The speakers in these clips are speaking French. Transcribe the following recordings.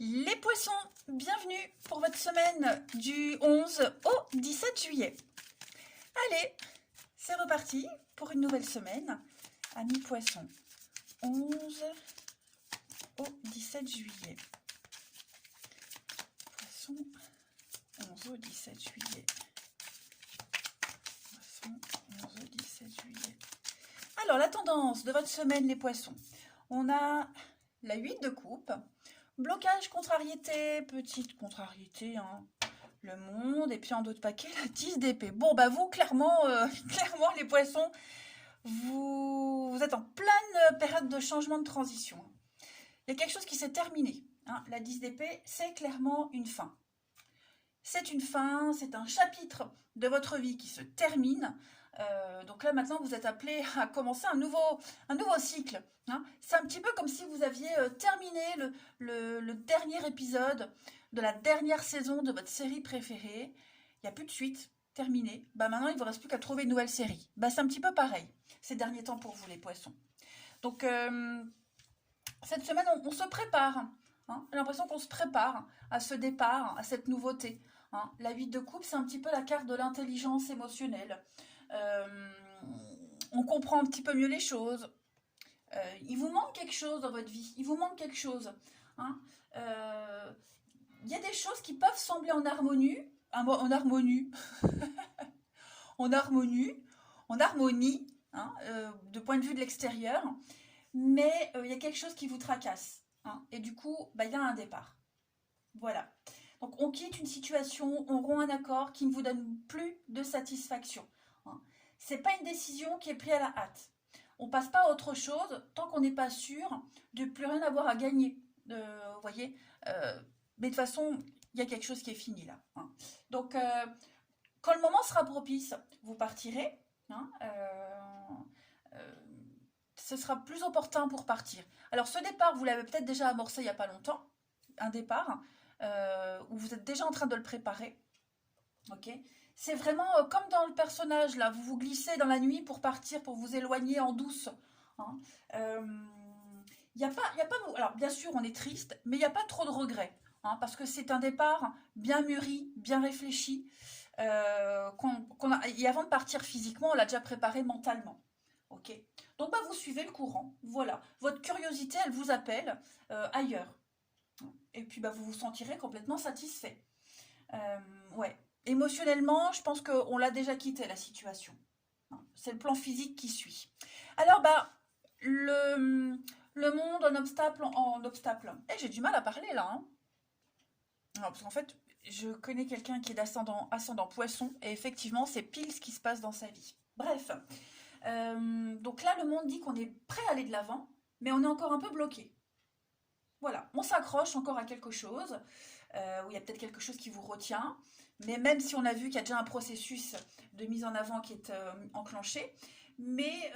Les poissons, bienvenue pour votre semaine du 11 au 17 juillet. Allez, c'est reparti pour une nouvelle semaine. Amis poissons, 11 au 17 juillet. Poissons, 11 au 17 juillet. Poissons, 11 au 17 juillet. Alors, la tendance de votre semaine, les poissons. On a la 8 de coupe. Blocage, contrariété, petite contrariété, hein. Le monde, et puis en d'autres paquets, la 10 d'épée. Bon, bah vous, clairement, clairement, les poissons, vous êtes en pleine période de changement de transition. Il y a quelque chose qui s'est terminé, hein. La 10 d'épée, c'est clairement une fin. C'est une fin, c'est un chapitre de votre vie qui se termine. Donc là, maintenant, vous êtes appelé à commencer un nouveau cycle, hein. C'est un petit peu comme si vous aviez terminé le dernier épisode de la dernière saison de votre série préférée. Il n'y a plus de suite, terminé. Bah maintenant, il ne vous reste plus qu'à trouver une nouvelle série. Bah, c'est un petit peu pareil ces derniers temps pour vous, les poissons. Donc, cette semaine, on se prépare. Hein. J'ai l'impression qu'on se prépare à ce départ, à cette nouveauté. Hein. La 8 de coupe, c'est un petit peu la carte de l'intelligence émotionnelle. On comprend un petit peu mieux les choses. Il vous manque quelque chose dans votre vie. Il vous manque quelque chose. Hein. Il y a des choses qui peuvent sembler en harmonie, hein, hein, de point de vue de l'extérieur, mais il y a quelque chose qui vous tracasse. Hein, et du coup, bah, il y a un départ. Voilà. Donc, on quitte une situation, on rompt un accord qui ne vous donne plus de satisfaction. Hein. Ce n'est pas une décision qui est prise à la hâte. On ne passe pas à autre chose tant qu'on n'est pas sûr de plus rien avoir à gagner. Vous voyez, mais de toute façon, il y a quelque chose qui est fini là. Hein. Donc, quand le moment sera propice, vous partirez. Hein, ce sera plus opportun pour partir. Alors, ce départ, vous l'avez peut-être déjà amorcé il n'y a pas longtemps. Un départ où vous êtes déjà en train de le préparer. Ok. C'est vraiment comme dans le personnage, là. Vous vous glissez dans la nuit pour partir, pour vous éloigner en douce. Hein. Y a pas, alors, bien sûr, on est triste, mais il n'y a pas trop de regrets. Hein, parce que c'est un départ bien mûri, bien réfléchi. Et avant de partir physiquement, on l'a déjà préparé mentalement. Ok. Donc, bah, vous suivez le courant. Voilà. Votre curiosité, elle vous appelle ailleurs. Et puis, bah, vous vous sentirez complètement satisfait. Ouais. Émotionnellement, je pense qu'on l'a déjà quitté, la situation. C'est le plan physique qui suit. Alors, bah, le monde en obstacle. Eh, j'ai du mal à parler, là. Hein. Alors, parce qu'en fait, je connais quelqu'un qui est ascendant poisson, et effectivement, c'est pile ce qui se passe dans sa vie. Bref. Donc là, le monde dit qu'on est prêt à aller de l'avant, mais on est encore un peu bloqué. Voilà, on s'accroche encore à quelque chose, où il y a peut-être quelque chose qui vous retient, mais même si on a vu qu'il y a déjà un processus de mise en avant qui est enclenché, mais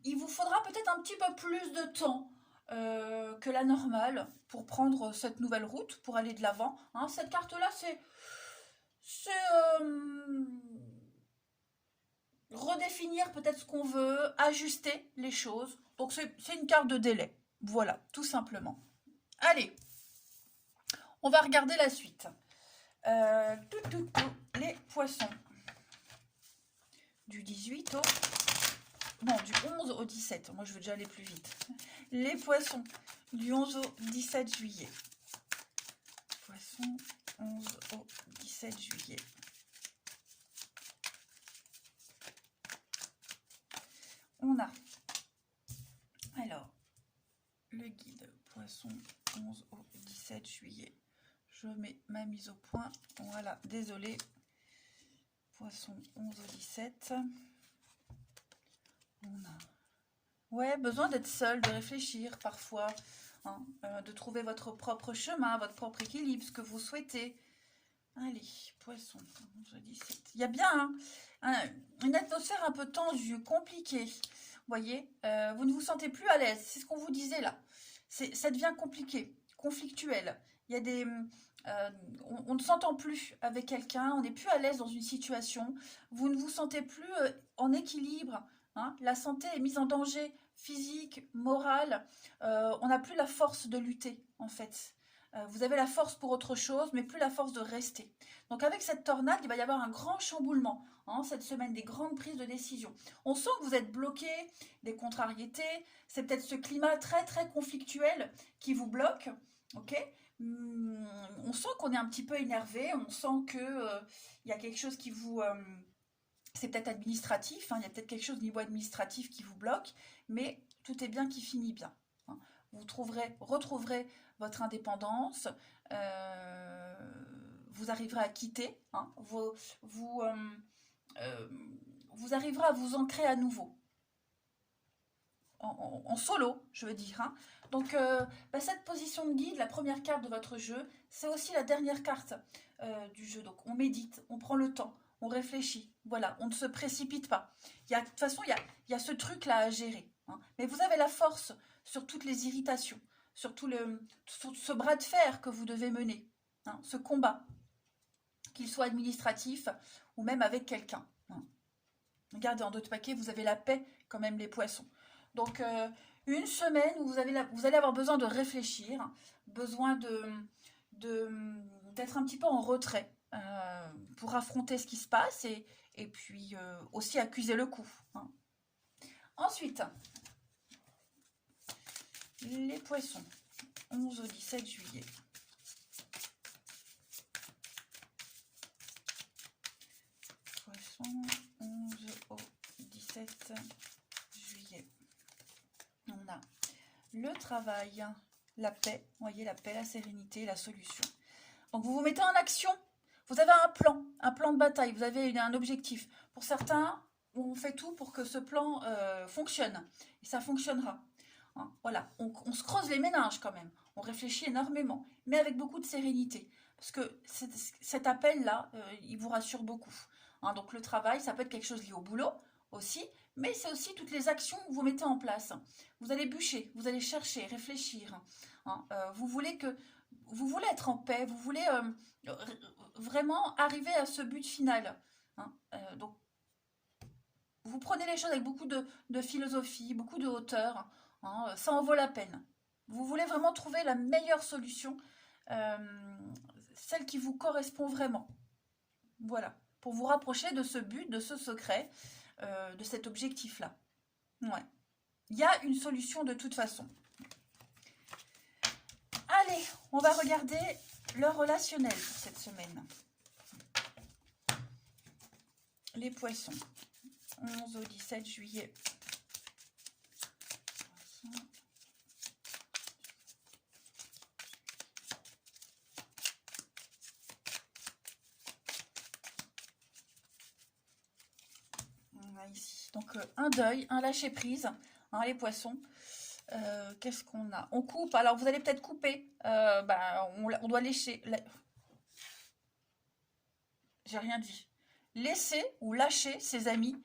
il vous faudra peut-être un petit peu plus de temps que la normale pour prendre cette nouvelle route, pour aller de l'avant. Hein, cette carte-là, c'est redéfinir peut-être ce qu'on veut, ajuster les choses. Donc c'est une carte de délai. Voilà, tout simplement. Allez, on va regarder la suite. Les poissons. Du 18 au... Non, du 11 au 17. Moi, je veux déjà aller plus vite. Les poissons du 11 au 17 juillet. Poissons, 11 au 17 juillet. On a, alors, le guide poisson 11 au 17 juillet. Je mets ma mise au point. Voilà, désolé. Poisson 11 au 17. On a, ouais, besoin d'être seul, de réfléchir parfois, hein, de trouver votre propre chemin, votre propre équilibre, ce que vous souhaitez. Allez, poisson 11 au 17. Il y a bien une atmosphère un peu tendue, compliquée. Vous voyez, vous ne vous sentez plus à l'aise. C'est ce qu'on vous disait là. Ça devient compliqué, conflictuel. Il y a des, on ne s'entend plus avec quelqu'un, on n'est plus à l'aise dans une situation. Vous ne vous sentez plus en équilibre. Hein. La santé est mise en danger physique, morale, on n'a plus la force de lutter, en fait. Vous avez la force pour autre chose, mais plus la force de rester. Donc avec cette tornade, il va y avoir un grand chamboulement, hein, cette semaine, des grandes prises de décision. On sent que vous êtes bloqué, des contrariétés, c'est peut-être ce climat très très conflictuel qui vous bloque, ok. On sent qu'on est un petit peu énervé, on sent que il y a quelque chose qui vous... c'est peut-être administratif, hein, il y a peut-être quelque chose au niveau administratif qui vous bloque, mais tout est bien qui finit bien, hein. Vous retrouverez votre indépendance, vous arriverez à quitter, hein, vous arriverez à vous ancrer à nouveau, en solo, je veux dire, hein. Donc, cette position de guide, la première carte de votre jeu, c'est aussi la dernière carte du jeu. Donc, on médite, on prend le temps, on réfléchit. Voilà, on ne se précipite pas. De toute façon, il y a ce truc-là à gérer, hein. Mais vous avez la force sur toutes les irritations, sur ce bras de fer que vous devez mener, hein, ce combat, qu'il soit administratif ou même avec quelqu'un, hein. Regardez, en 2 paquets, vous avez la paix quand même, les poissons. Donc, une semaine où vous allez avoir besoin de réfléchir, besoin d'être un petit peu en retrait pour affronter ce qui se passe et puis aussi accuser le coup, hein. Ensuite, les poissons, 11 au 17 juillet. Poissons, 11 au 17 juillet. On a le travail, la paix, vous voyez, la paix, la sérénité, la solution. Donc vous vous mettez en action, vous avez un plan de bataille, vous avez un objectif. Pour certains, on fait tout pour que ce plan fonctionne, et ça fonctionnera, hein. Voilà, on se creuse les méninges quand même, on réfléchit énormément, mais avec beaucoup de sérénité, parce que cet appel-là, il vous rassure beaucoup, hein. Donc le travail, ça peut être quelque chose lié au boulot aussi, mais c'est aussi toutes les actions que vous mettez en place. Vous allez bûcher, vous allez chercher, réfléchir, hein. Vous voulez être en paix, vous voulez vraiment arriver à ce but final, hein. Donc, vous prenez les choses avec beaucoup de philosophie, beaucoup de hauteur, hein, ça en vaut la peine. Vous voulez vraiment trouver la meilleure solution, celle qui vous correspond vraiment. Voilà, pour vous rapprocher de ce but, de ce secret, de cet objectif-là. Ouais. Il y a une solution de toute façon. Allez, on va regarder le relationnel pour cette semaine. Les poissons, 11 au 17 juillet. On a ici donc un deuil, un lâcher prise, hein, les poissons. Qu'est-ce qu'on a? On coupe, alors vous allez peut-être couper, on doit lécher. J'ai rien dit. Laisser ou lâcher ses amis,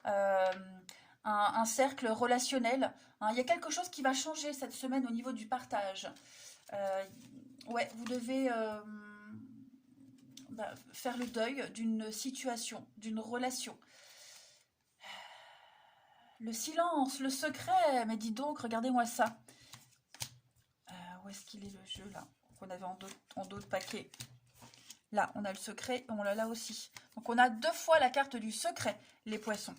un cercle relationnel, hein. Il y a quelque chose qui va changer cette semaine au niveau du partage. Ouais, vous devez faire le deuil d'une situation, d'une relation. Le silence, le secret, mais dis donc, regardez-moi ça. Où est-ce qu'il est le jeu là qu'on avait en d'autres paquets? Là, on a le secret et on l'a là aussi. Donc, on a 2 fois la carte du secret, les poissons.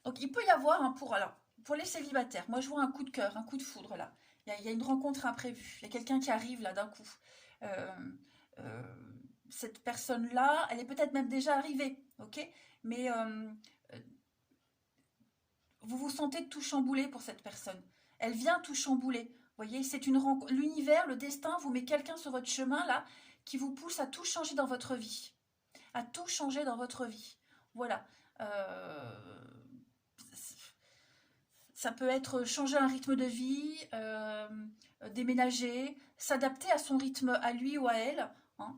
Donc, il peut y avoir, pour les célibataires, moi, je vois un coup de cœur, un coup de foudre là. Il y a une rencontre imprévue. Il y a quelqu'un qui arrive là d'un coup. Cette personne-là, elle est peut-être même déjà arrivée, ok? Mais vous vous sentez tout chamboulé pour cette personne. Elle vient tout chambouler. Vous voyez, c'est une rencontre. L'univers, le destin vous met quelqu'un sur votre chemin là qui vous pousse à tout changer dans votre vie. À tout changer dans votre vie. Voilà. Ça peut être changer un rythme de vie, déménager, s'adapter à son rythme, à lui ou à elle, hein.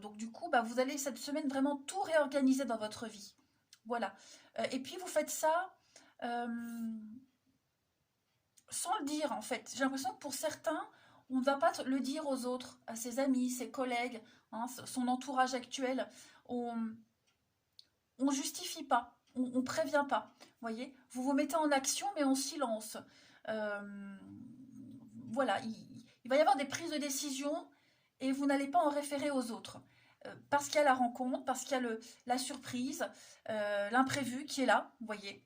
Donc du coup, vous allez cette semaine vraiment tout réorganiser dans votre vie. Voilà. Et puis vous faites ça sans le dire en fait. J'ai l'impression que pour certains, on ne va pas le dire aux autres, à ses amis, ses collègues, hein, son entourage actuel. on justifie pas, on prévient pas. Voyez, vous vous mettez en action, mais en silence. Euh, voilà, il va y avoir des prises de décision et vous n'allez pas en référer aux autres. Parce qu'il y a la rencontre, parce qu'il y a la surprise, l'imprévu qui est là, vous voyez.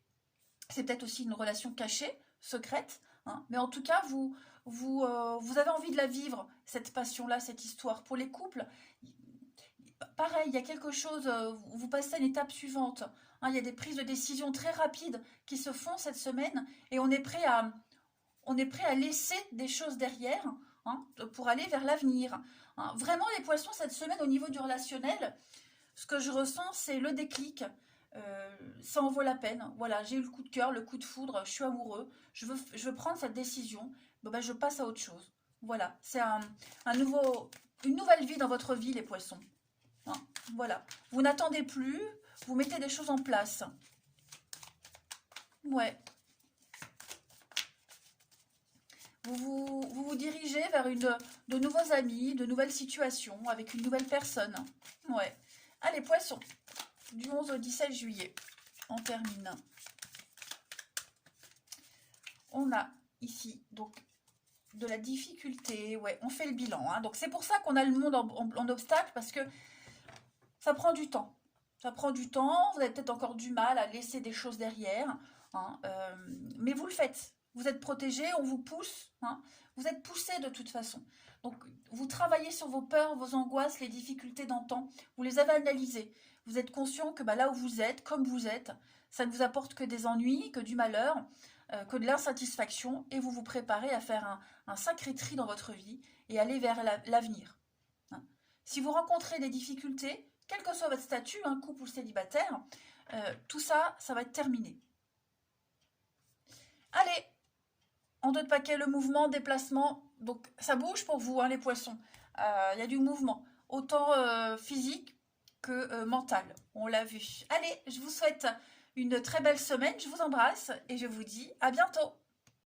C'est peut-être aussi une relation cachée, secrète, hein, mais en tout cas, vous avez envie de la vivre, cette passion-là, cette histoire. Pour les couples, pareil, il y a quelque chose, vous passez à une étape suivante, hein, il y a des prises de décision très rapides qui se font cette semaine et on est prêt à laisser des choses derrière, hein, pour aller vers l'avenir, hein. Vraiment, les poissons, cette semaine, au niveau du relationnel, ce que je ressens, c'est le déclic. Ça en vaut la peine. Voilà, j'ai eu le coup de cœur, le coup de foudre, je suis amoureux, je veux prendre cette décision, bon, ben, je passe à autre chose. Voilà, c'est une nouvelle vie dans votre vie, les poissons, hein. Voilà, vous n'attendez plus, vous mettez des choses en place. Ouais, vous dirigez vers de nouveaux amis, de nouvelles situations, avec une nouvelle personne. Ouais. Allez, poissons, du 11 au 17 juillet, on termine. On a ici, donc, de la difficulté. Ouais, on fait le bilan, hein. Donc, c'est pour ça qu'on a le monde en obstacle, parce que ça prend du temps. Ça prend du temps, vous avez peut-être encore du mal à laisser des choses derrière, hein, mais vous le faites. Vous êtes protégé, on vous pousse, hein, vous êtes poussé de toute façon. Donc, vous travaillez sur vos peurs, vos angoisses, les difficultés d'antan, vous les avez analysées. Vous êtes conscient que bah, là où vous êtes, comme vous êtes, ça ne vous apporte que des ennuis, que du malheur, que de l'insatisfaction, et vous vous préparez à faire un sacré tri dans votre vie et aller vers l'avenir, hein. Si vous rencontrez des difficultés, quel que soit votre statut, un couple ou célibataire, tout ça, ça va être terminé. Allez, en 2 paquets, le mouvement, déplacement, donc ça bouge pour vous, hein, les poissons. Il y a du mouvement, autant physique que mental, on l'a vu. Allez, je vous souhaite une très belle semaine, je vous embrasse et je vous dis à bientôt.